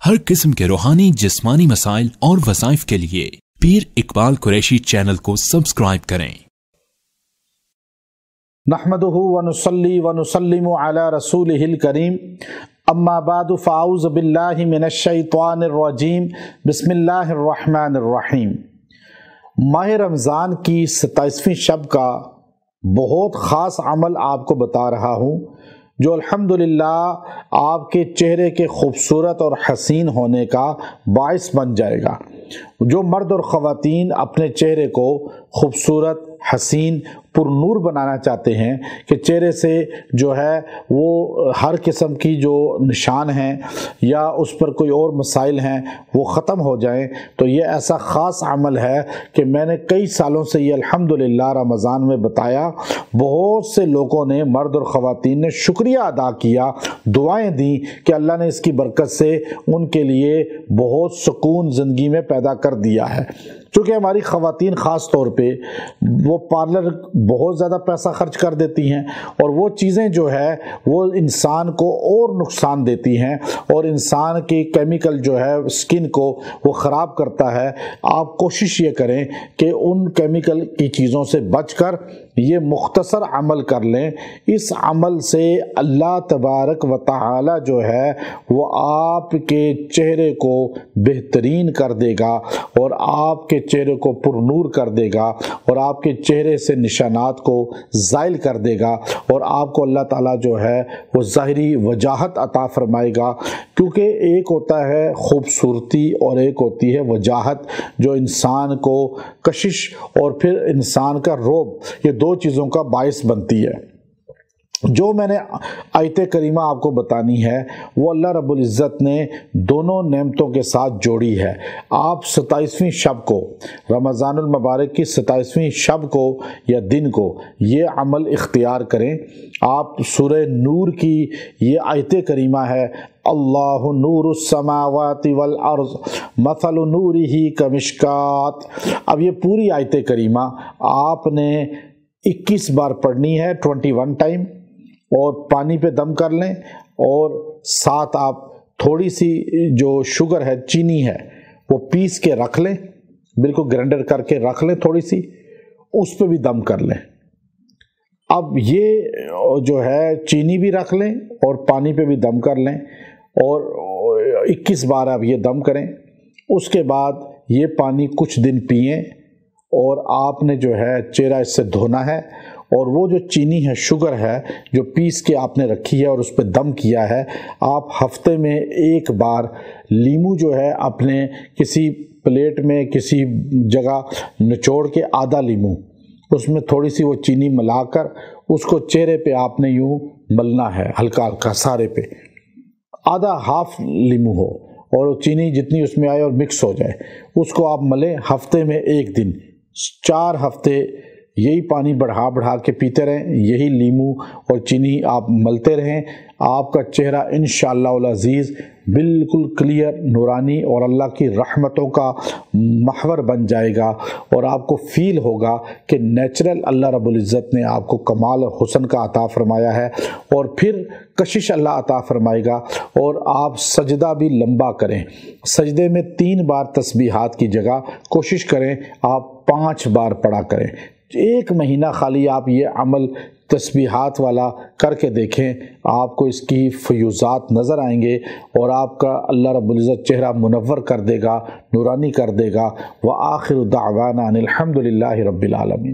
ہر قسم کے روحانی جسمانی مسائل اور وظائف کے لیے پیر اقبال قریشی چینل کو سبسکرائب کریں۔ نحمدہ ونصلی ونسلم علی رسولہ الکریم، اما بعد فاعوذ باللہ من الشیطان الرجیم، بسم اللہ الرحمن الرحیم۔ ماہ رمضان کی 27ویں شب کا بہت خاص عمل آپ کو بتا رہا ہوں، جو الحمدللہ آپ کے چہرے کے خوبصورت اور حسین ہونے کا باعث بن جائے گا۔ جو مرد اور خواتین اپنے چہرے کو خوبصورت، حسین، پر نور بنانا چاہتے ہیں کہ چہرے سے جو ہے وہ ہر قسم کی جو نشان ہیں یا اس پر کوئی اور مسائل ہیں وہ ختم ہو جائیں، تو یہ ایسا خاص عمل ہے کہ میں نے کئی سالوں سے یہ الحمدللہ رمضان میں بتایا۔ بہت سے لوگوں نے، مرد اور خواتین نے شکریہ ادا کیا، دعائیں دیں کہ اللہ نے اس کی برکت سے ان کے لیے بہت سکون زندگی میں پیدا کر دیا ہے۔ چونکہ ہماری خواتین خاص طور پہ وہ پارلر بہت زیادہ پیسہ خرچ کر دیتی ہیں، اور وہ چیزیں جو ہے وہ انسان کو اور نقصان دیتی ہیں اور انسان کی کیمیکل جو ہے اسکن کو وہ خراب کرتا ہے۔ آپ کوشش یہ کریں کہ ان کیمیکل کی چیزوں سے بچ کر یہ مختصر عمل کر لیں۔ اس عمل سے اللہ تبارک و تعالی جو ہے وہ آپ کے چہرے کو بہترین کر دے گا اور آپ کے چہرے کو پر نور کر دے گا اور آپ کے چہرے سے نشانات کو زائل کر دے گا، اور آپ کو اللہ تعالیٰ جو ہے وہ ظاہری وجاہت عطا فرمائے گا۔ کیونکہ ایک ہوتا ہے خوبصورتی اور ایک ہوتی ہے وجاہت، جو انسان کو کشش اور پھر انسان کا رعب، یہ دو چیزوں کا باعث بنتی ہے۔ جو میں نے آیت کریمہ آپ کو بتانی ہے وہ اللہ رب العزت نے دونوں نعمتوں کے ساتھ جوڑی ہے۔ آپ 27ویں شب کو، رمضان المبارک کی 27ویں شب کو یا دن کو یہ عمل اختیار کریں۔ آپ سورہ نور کی یہ آیت کریمہ ہے، اللہ نور السماوات والارض مثل نورہ کمشکات۔ اب یہ پوری آیت کریمہ آپ نے 21 بار پڑھنی ہے، 21 ٹائم، اور پانی پہ دم کر لیں، اور ساتھ آپ تھوڑی سی جو شوگر ہے، چینی ہے، وہ پیس کے رکھ لیں، بالکل گرینڈر کر کے رکھ لیں تھوڑی سی، اس پہ بھی دم کر لیں۔ اب یہ جو ہے چینی بھی رکھ لیں اور پانی پہ بھی دم کر لیں، اور 21 بار آپ یہ دم کریں۔ اس کے بعد یہ پانی کچھ دن پئیں، اور آپ نے جو ہے چہرہ اس سے دھونا ہے، اور وہ جو چینی ہے، شوگر ہے جو پیس کے آپ نے رکھی ہے اور اس پہ دم کیا ہے، آپ ہفتے میں ایک بار لیمو جو ہے اپنے کسی پلیٹ میں کسی جگہ نچوڑ کے آدھا لیمو، اس میں تھوڑی سی وہ چینی ملا کر اس کو چہرے پہ آپ نے یوں ملنا ہے، ہلکا ہلکا سارے پہ، آدھا ہاف لیمو ہو اور چینی جتنی اس میں آئے اور مکس ہو جائے، اس کو آپ ملیں ہفتے میں ایک دن، 4 ہفتے یہی پانی بڑھا کے پیتے رہیں، یہی لیمو اور چینی آپ ملتے رہیں۔ آپ کا چہرہ انشاءاللہ العزیز بالکل کلیئر، نورانی اور اللہ کی رحمتوں کا محور بن جائے گا، اور آپ کو فیل ہوگا کہ نیچرل اللہ رب العزت نے آپ کو کمال اور حسن کا عطا فرمایا ہے، اور پھر کشش اللہ عطا فرمائے گا۔ اور آپ سجدہ بھی لمبا کریں، سجدے میں 3 بار تسبیحات کی جگہ کوشش کریں آپ 5 بار پڑھا کریں۔ 1 مہینہ خالی آپ یہ عمل تسبیحات والا کر کے دیکھیں، آپ کو اس کی فیوزات نظر آئیں گے، اور آپ کا اللہ رب العزت چہرہ منور کر دے گا، نورانی کر دے گا۔ وآخر دعوانا ان الحمد للہ رب العالمین۔